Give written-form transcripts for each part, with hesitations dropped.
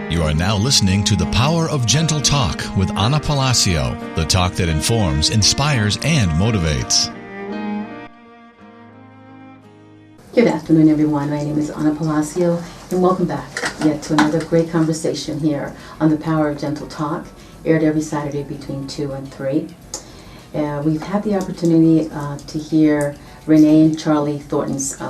You are now listening to The Power of Gentle Talk with Ana Palacio, the talk that informs, inspires, and motivates. Good afternoon, everyone. My name is Ana Palacio, and welcome back yet to another great conversation here on The Power of Gentle Talk, aired every Saturday between 2 and 3. We've had the opportunity to hear Renee and Charlie Thornton's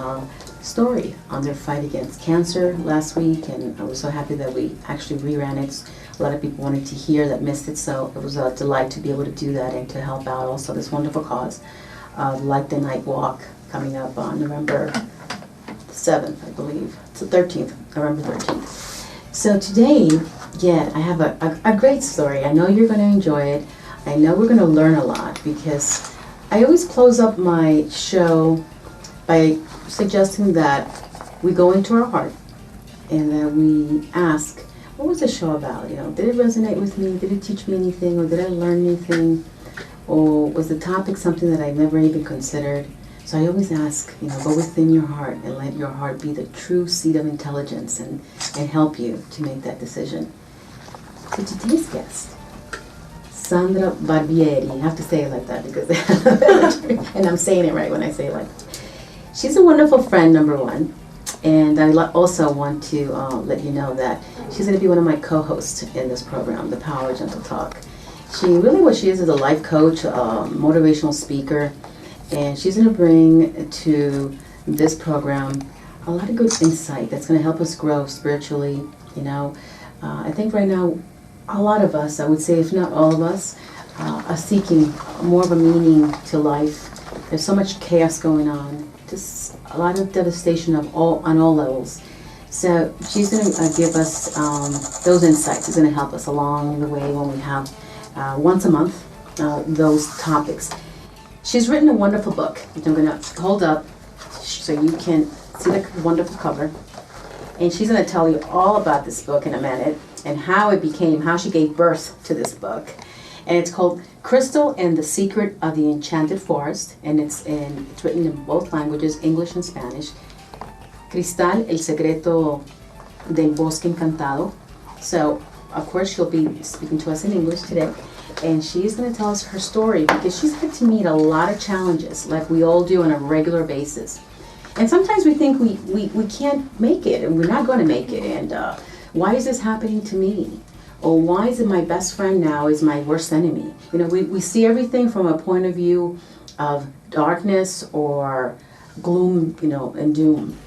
story on their fight against cancer last week, and I was so happy that we actually reran it. A lot of people wanted to hear that missed it, so it was a delight to be able to do that and to help out also this wonderful cause, like the night walk coming up on November 7th, I believe. It's the 13th, November 13th. So today, I have a great story. I know you're going to enjoy it. I know we're going to learn a lot, because I always close up my show by suggesting that we go into our heart and that we ask, what was the show about? Did it resonate with me? Did it teach me anything? Or did I learn anything? Or was the topic something that I never even considered? So I always ask, go within your heart and let your heart be the true seat of intelligence and help you to make that decision. So today's guest, Sandra Barbieri, I have to say it like that because, and I'm saying it right when I say it like that. She's a wonderful friend, number one, and I also want to let you know that she's going to be one of my co-hosts in this program, The Power of Gentle Talk. What she is a life coach, motivational speaker, and she's going to bring to this program a lot of good insight that's going to help us grow spiritually. I think right now, a lot of us, I would say if not all of us, are seeking more of a meaning to life. There's so much chaos going on. Just a lot of devastation on all levels. So she's going to give us those insights. She's going to help us along the way when we have once a month those topics. She's written a wonderful book, which I'm going to hold up so you can see the wonderful cover. And she's going to tell you all about this book in a minute and how she gave birth to this book. And it's called Cristal and the Secret of the Enchanted Forest, and it's written in both languages, English and Spanish. Cristal, el secreto del bosque encantado. So, of course, she'll be speaking to us in English today, and she's going to tell us her story because she's had to meet a lot of challenges, like we all do on a regular basis. And sometimes we think we can't make it, and we're not going to make it, and why is this happening to me? Or why is it my best friend now is my worst enemy? We see everything from a point of view of darkness or gloom, and doom.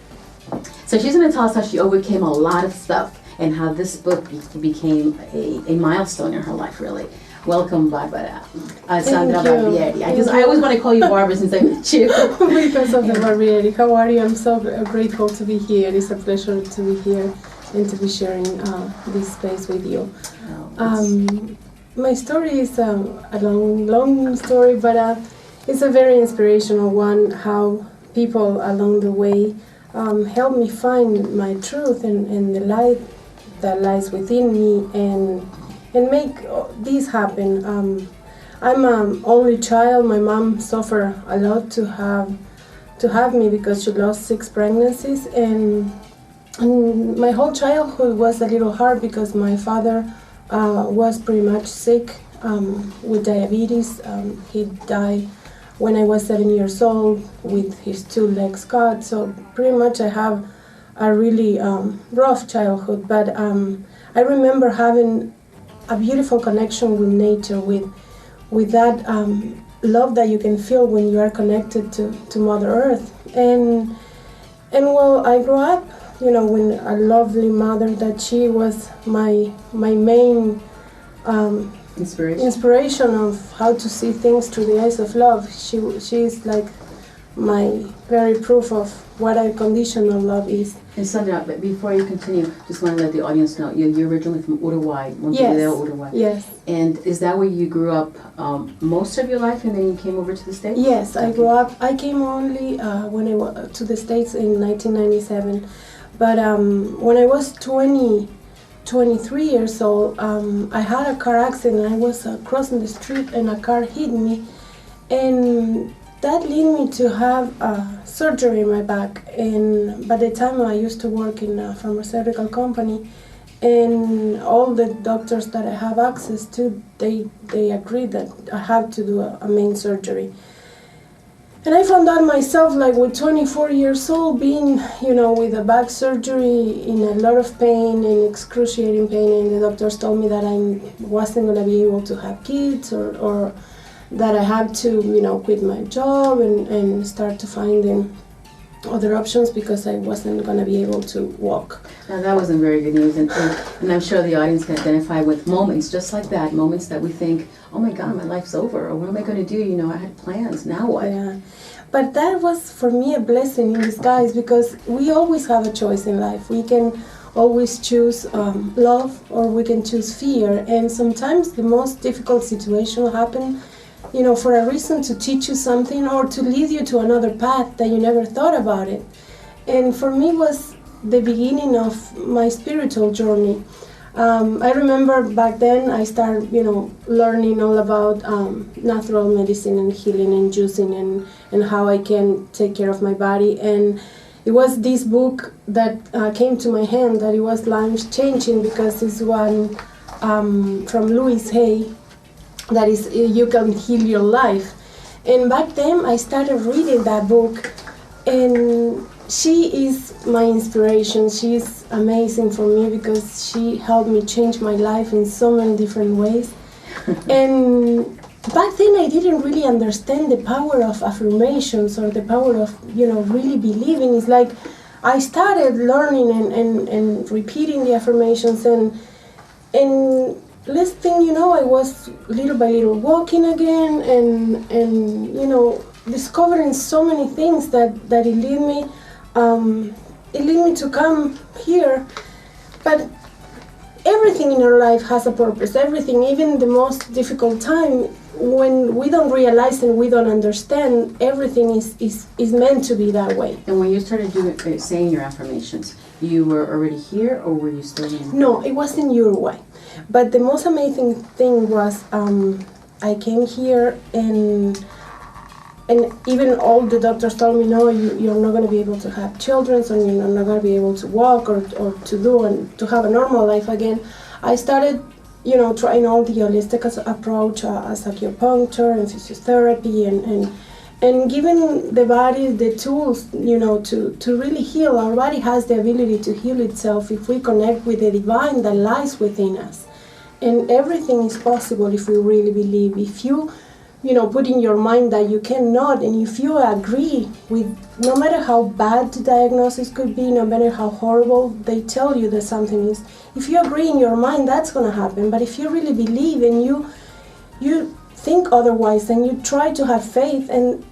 So she's going to tell us how she overcame a lot of stuff and how this book became a milestone in her life, really. Welcome, Barbara. Sandra Barbieri. I always want to call you Barbara since I met you. Because of the Barbieri. How are you? I'm so grateful to be here. It's a pleasure to be here and to be sharing this space with you. My story is a long story, but it's a very inspirational one, how people along the way helped me find my truth and the light that lies within me and make this happen. I'm an only child. My mom suffered a lot to have me because she lost 6 pregnancies, and my whole childhood was a little hard because my father was pretty much sick with diabetes. He died when I was 7 years old with his 2 legs cut. So pretty much I have a really rough childhood. But I remember having a beautiful connection with nature, with that love that you can feel when you are connected to Mother Earth. And well, I grew up with a lovely mother that she was my main inspiration of how to see things through the eyes of love. She's like my very proof of what unconditional love is. And Sandra, but before you continue, just want to let the audience know, you're originally from Uruguay, Yes. Uruguay. Yes. And is that where you grew up most of your life, and then you came over to the States? Yes, I grew up. I came only when I went to the States in 1997. But when I was 23 years old, I had a car accident. I was crossing the street and a car hit me. And that led me to have surgery in my back. And by the time I used to work in a pharmaceutical company, And all the doctors that I have access to, they agree that I have to do a main surgery. And I found out myself, like with 24 years old, being, with a back surgery in a lot of pain and excruciating pain, and the doctors told me that I wasn't going to be able to have kids, or that I had to, quit my job and start to find other options because I wasn't going to be able to walk. Now that wasn't very good news, and I'm sure the audience can identify with moments just like that, moments that we think, oh my God, my life's over, or what am I going to do? I had plans, now what? Yeah. But that was for me a blessing in disguise, because we always have a choice in life. We can always choose love, or we can choose fear, and sometimes the most difficult situation will happen for a reason, to teach you something or to lead you to another path that you never thought about it. And for me was the beginning of my spiritual journey. I remember back then I started, learning all about natural medicine and healing and juicing and how I can take care of my body. And it was this book that came to my hand that it was life changing, because it's one from Louise Hay, that is You Can Heal Your Life. And back then I started reading that book, and she is my inspiration. She is amazing for me because she helped me change my life in so many different ways. And back then I didn't really understand the power of affirmations, or the power of really believing. It's like I started learning and repeating the affirmations, and last thing you know, I was little by little walking again, and discovering so many things that it led me. It led me to come here. But everything in our life has a purpose. Everything, even the most difficult time, when we don't realize and we don't understand, everything is meant to be that way. And when you started saying your affirmations, you were already here, or were you still in? No, it was in Uruguay. But the most amazing thing was I came here, and even all the doctors told me, no, you're not going to be able to have children, so you're not going to be able to walk or to have a normal life again. I started, trying all the holistic approach, as acupuncture and physiotherapy, and giving the body the tools, to really heal. Our body has the ability to heal itself if we connect with the divine that lies within us. And everything is possible if we really believe. If you put in your mind that you cannot, and if you agree with, no matter how bad the diagnosis could be, no matter how horrible they tell you that something is, if you agree in your mind, that's going to happen. But if you really believe and you think otherwise, and you try to have faith, and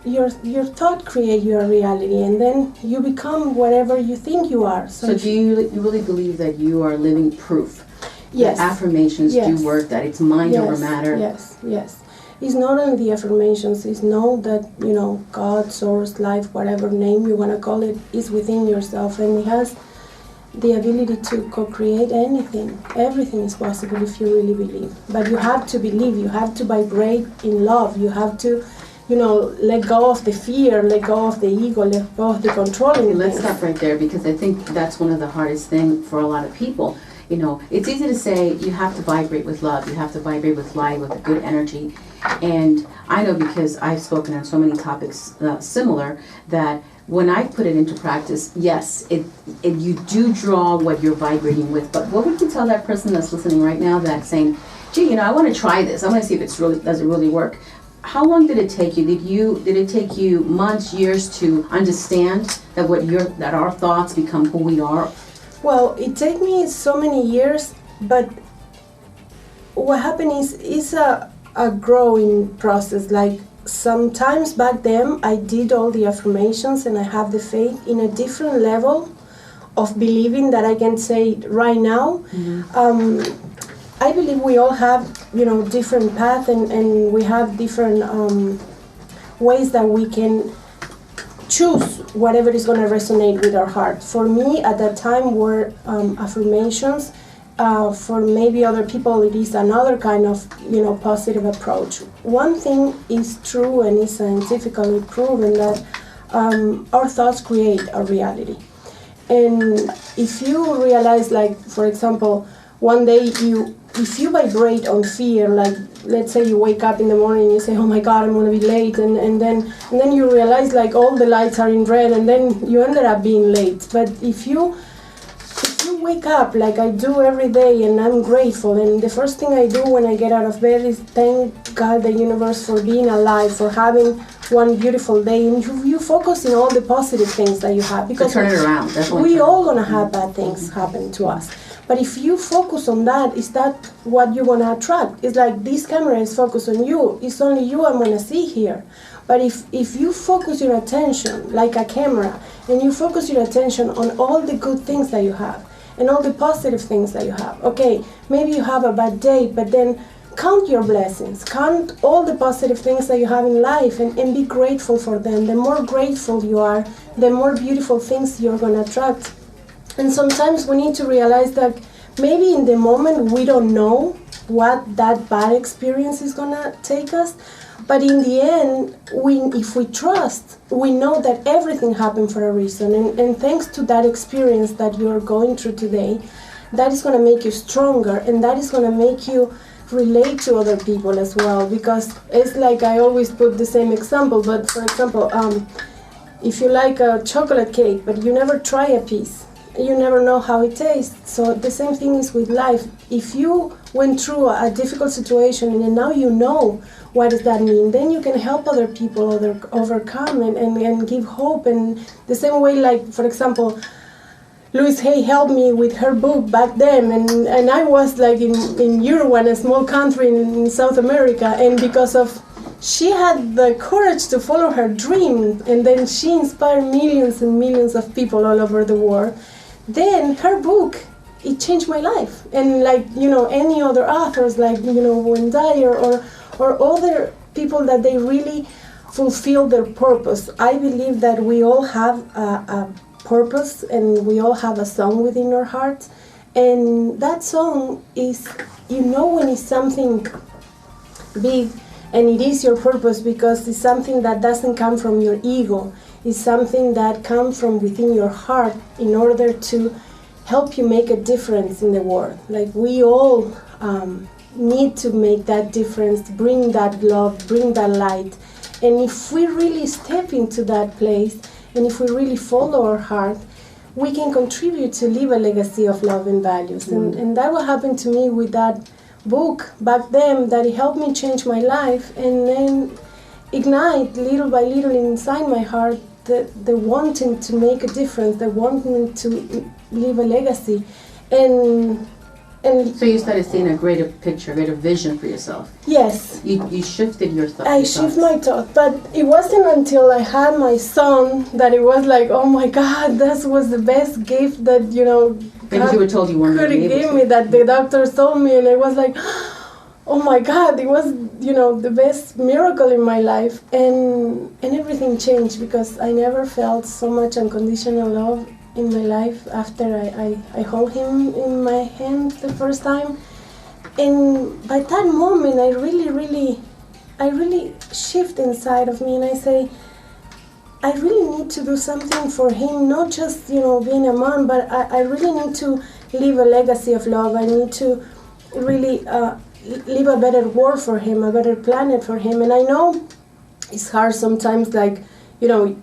your thought create your reality, and then you become whatever you think you are. So do you really believe that you are living proof? Yes. That affirmations do work, that it's mind over matter? Yes. It's not only the affirmations, it's know that, God, source, life, whatever name you want to call it, is within yourself, and it has the ability to co-create anything. Everything is possible if you really believe. But you have to believe, you have to vibrate in love, you have to, let go of the fear, let go of the ego, let go of the controlling. Let's stop right there, because I think that's one of the hardest things for a lot of people. It's easy to say you have to vibrate with love, you have to vibrate with light, with a good energy. And I know, because I've spoken on so many topics similar, that when I put it into practice, yes, you do draw what you're vibrating with. But what would you tell that person that's listening right now that's saying, gee, I want to try this, I want to see if does it really work? How long did it take you? Did it take you months, years to understand that our thoughts become who we are? Well, it took me so many years, but what happened is a growing process. Like, sometimes back then I did all the affirmations and I have the faith in a different level of believing that I can say right now. Mm-hmm. I believe we all have, different paths, and we have different ways that we can choose whatever is going to resonate with our heart. For me, at that time, were affirmations. For maybe other people, it is another kind of, positive approach. One thing is true and is scientifically proven, that our thoughts create our reality. And if you realize, like, for example, one day if you vibrate on fear, like, let's say you wake up in the morning and you say, oh my God, I'm going to be late, and then you realize, like, all the lights are in red, and then you ended up being late. But if you wake up like I do every day, and I'm grateful, and the first thing I do when I get out of bed is thank God, the universe, for being alive, for having one beautiful day, and you focus on all the positive things that you have, because turn it around. We all gonna have bad things happen to us. But if you focus on that, is that what you're gonna attract? It's like this camera is focused on you. It's only you I'm gonna see here. But if you focus your attention like a camera, and you focus your attention on all the good things that you have, and all the positive things that you have. Okay, maybe you have a bad day, but then count your blessings. Count all the positive things that you have in life, and be grateful for them. The more grateful you are, the more beautiful things you're going to attract. And sometimes we need to realize that maybe in the moment we don't know what that bad experience is going to take us. But in the end, if we trust, we know that everything happened for a reason. And thanks to that experience that you're going through today, that is going to make you stronger, and that is going to make you relate to other people as well. Because it's like, I always put the same example, but for example, if you like a chocolate cake, but you never try a piece, you never know how it tastes. So the same thing is with life. If you went through a difficult situation and now you know what does that mean, then you can help other people overcome and give hope. And the same way, like, for example, Louise Hay helped me with her book back then, and I was like in Uruguay, a small country in South America, and because of she had the courage to follow her dream, and then she inspired millions and millions of people all over the world. Then her book, it changed my life. And like, you know, any other authors, like, you know, Wayne Dyer or other people that they really fulfill their purpose. I believe that we all have a purpose, and we all have a song within our hearts. And that song is, you know, when it's something big, and it is your purpose, because it's something that doesn't come from your ego. It's something that comes from within your heart in order to help you make a difference in the world. Like, we all need to make that difference, bring that love, bring that light. And if we really step into that place, and if we really follow our heart, we can contribute to leave a legacy of love and values. And that what happened to me with that book back then, that it helped me change my life, and then ignite little by little inside my heart the wanting to make a difference, the wanting to leave a legacy. And so you started seeing a greater picture, a greater vision for yourself. Yes. You shifted your thoughts. I shifted my thought, but it wasn't until I had my son that it was like, oh my God, that was the best gift that, you know, because you were told you weren't could going to be able give to. me, that the doctors told me, and I was like, oh my God, it was, you know, the best miracle in my life. And everything changed, because I never felt so much unconditional love in my life after I hold him in my hand the first time. And by that moment, I really shift inside of me, and I say, I really need to do something for him, not just, you know, being a mom, but I really need to leave a legacy of love. I need to really leave a better world for him, a better planet for him. And I know it's hard sometimes, like, you know,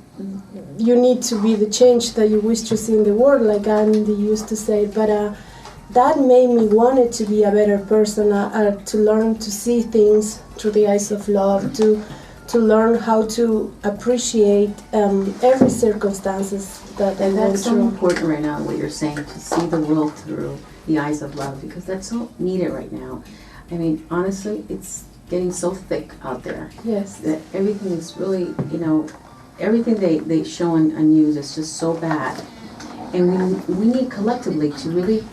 you need to be the change that you wish to see in the world, like Andy used to say, but that made me want to be a better person, to learn to see things through the eyes of love, to learn how to appreciate every circumstances that I went through. That's so important right now, what you're saying, to see the world through the eyes of love, because that's so needed right now. I mean, honestly, it's getting so thick out there. Yes. That everything is really, you know, everything they show on news is just so bad. And we need collectively to really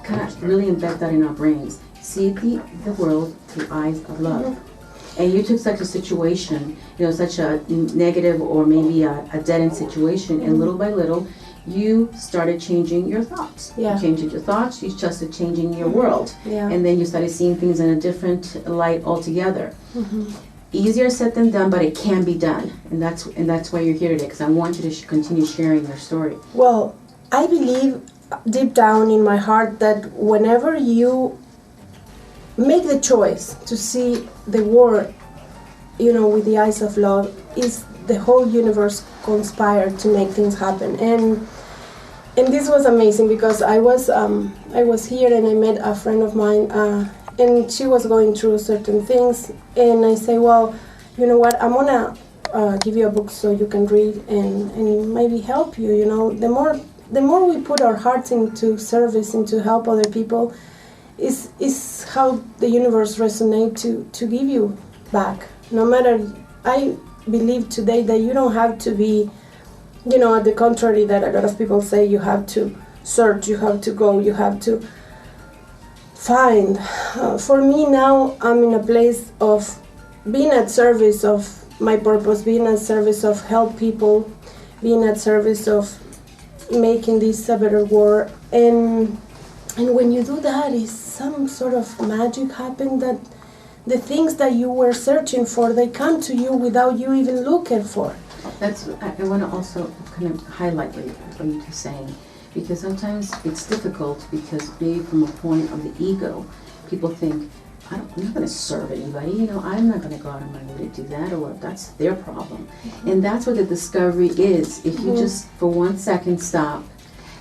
kind of really embed that in our brains. See the world through eyes of love. Mm-hmm. And you took such a situation, you know, such a negative or maybe a dead-end situation, and little by little, you started changing your thoughts. Yeah. You changed your thoughts, you started changing your world. Yeah. And then you started seeing things in a different light altogether. Mm-hmm. Easier said than done, but it can be done. And that's why you're here today, because I want you to continue sharing your story. Well, I believe deep down in my heart that whenever you make the choice to see the world, with the eyes of love, is the whole universe conspired to make things happen. And this was amazing because I was here and I met a friend of mine, and she was going through certain things, and I say, well, you know what, I'm gonna give you a book so you can read and maybe help you. The more we put our hearts into service and to help other people, is how the universe resonates to give you back. No matter, I believe today that you don't have to be, at the contrary that a lot of people say, you have to search, you have to go, you have to find. For me now, I'm in a place of being at service of my purpose, being at service of help people, being at service of making this a better world. And when you do that, is some sort of magic happen that the things that you were searching for, they come to you without you even looking for. I want to also kind of highlight what you're just saying, because sometimes it's difficult because maybe from a point of the ego, people think, I'm not going to serve anybody, I'm not going to go out of my way to do that, or that's their problem. Mm-hmm. And that's what the discovery is. If you just for 1 second stop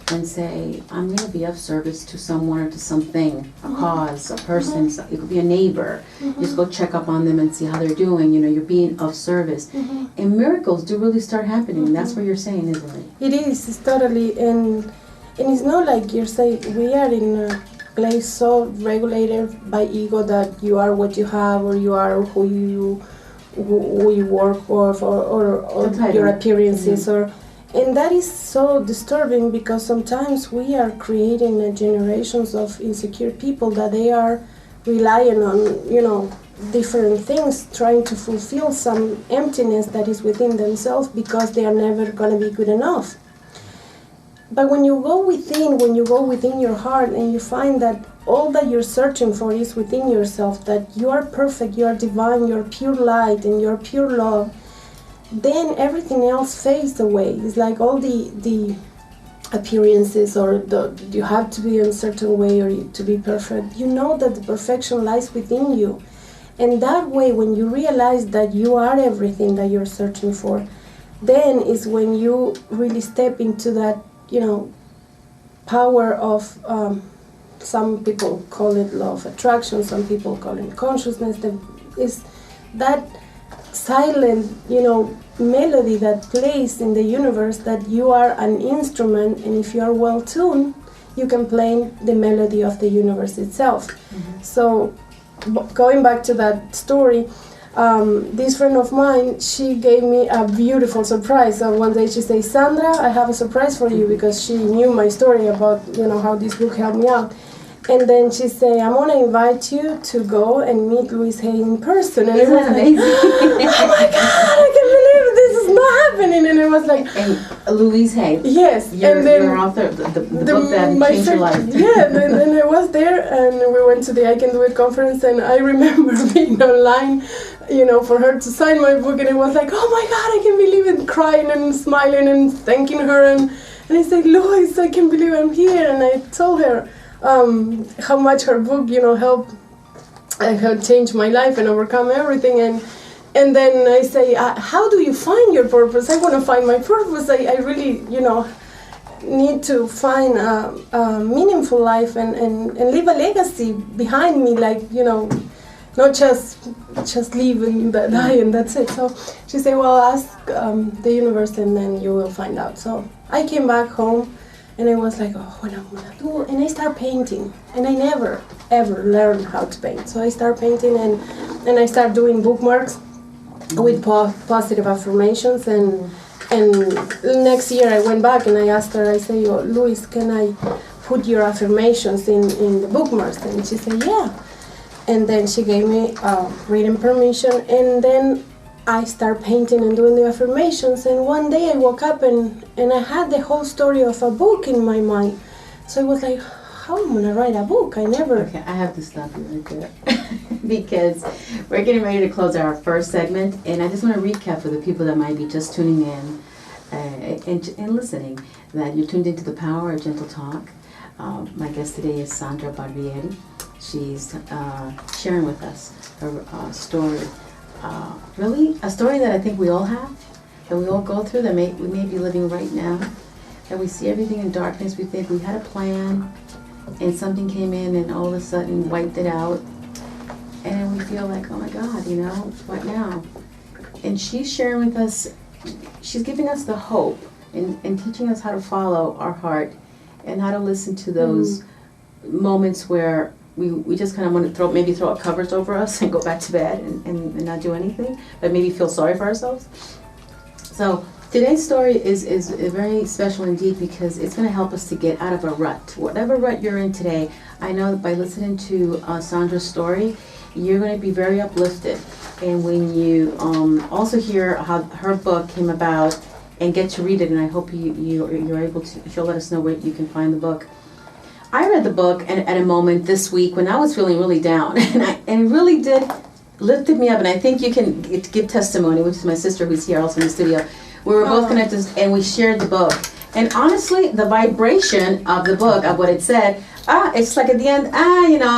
and say, I'm going to be of service to someone or to something, a cause, a person, it could be a neighbor. Just go check up on them and see how they're doing. You're being of service. And miracles do really start happening. That's what you're saying, isn't it? It is, it's totally. And it's not like you're saying we are in a place so regulated by ego that you are what you have, or you are who you work for, or your appearances, and that is so disturbing, because sometimes we are creating generations of insecure people that they are relying on, different things, trying to fulfill some emptiness that is within themselves because they are never going to be good enough. But when you go within your heart and you find that all that you're searching for is within yourself, that you are perfect, you are divine, you're pure light and you're pure love, then everything else fades away. It's like all the appearances, or you have to be in a certain way or to be perfect. You know that the perfection lies within you. And that way, when you realize that you are everything that you're searching for, then is when you really step into that, power of, some people call it law of attraction, some people call it consciousness. That is that silent, melody that plays in the universe, that you are an instrument, and if you are well tuned, you can play the melody of the universe itself. So, going back to that story, this friend of mine, she gave me a beautiful surprise. So one day she said, Sandra, I have a surprise for you, because she knew my story about, how this book helped me out. And then she said, I'm going to invite you to go and meet Louise Hay in person. And Isn't that amazing? Oh my God, I can't believe this is not happening. And it was like... And Louise Hay. Yes. Your author, the book that changed your life. Yeah, then I was there, and we went to the I Can Do It conference, and I remember being online, for her to sign my book, and it was like, oh my God, I can't believe it, crying and smiling and thanking her. And I said, Louise, I can't believe I'm here. And I told her how much her book, helped change my life and overcome everything. And then I say, how do you find your purpose? I want to find my purpose. I really, need to find a meaningful life and leave a legacy behind me, like, not just live and die and that's it. So she said, well, ask the universe and then you will find out. So I came back home and I was like, oh, what am I gonna do? And I started painting, and I never ever learned how to paint. So I started painting, and I started doing bookmarks with positive affirmations. And next year I went back and I asked her, I say, oh, Louise, can I put your affirmations in the bookmarks? And she said, yeah. And then she gave me reading permission, and then I started painting and doing the affirmations. And one day I woke up and I had the whole story of a book in my mind. So I was like, how am I gonna write a book? Okay, I have to stop you right there because we're getting ready to close our first segment, and I just want to recap for the people that might be just tuning in. and listening, that you're tuned into the power of gentle talk. My guest today is Sandra Barbieri. She's sharing with us her story. Really, a story that I think we all have, that we all go through, that we may be living right now. That we see everything in darkness. We think we had a plan, and something came in and all of a sudden wiped it out. And we feel like, oh my God, what now? And she's sharing with us, she's giving us the hope and teaching us how to follow our heart and how to listen to those moments where we just kind of want to throw our covers over us and go back to bed and not do anything, but maybe feel sorry for ourselves. So today's story is very special indeed, because it's going to help us to get out of a rut. Whatever rut you're in today, I know that by listening to Sandra's story, you're going to be very uplifted. And when you also hear how her book came about and get to read it, and I hope you're able to, she'll let us know where you can find the book. I read the book at a moment this week when I was feeling really down, and it really did lifted me up. And I think you can give testimony, which is my sister who's here also in the studio. We were both connected, and we shared the book. And honestly, the vibration of the book, of what it said, it's like at the end,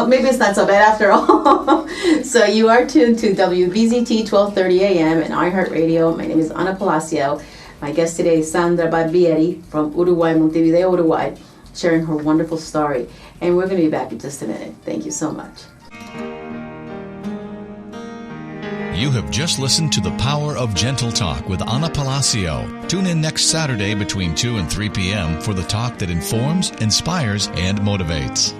maybe it's not so bad after all. So you are tuned to WBZT 1230 AM and iHeartRadio. My name is Ana Palacio. My guest today is Sandra Barbieri from Uruguay, Montevideo, Uruguay, sharing her wonderful story. And we're going to be back in just a minute. Thank you so much. You have just listened to The Power of Gentle Talk with Ana Palacio. Tune in next Saturday between 2 and 3 p.m. for the talk that informs, inspires, and motivates.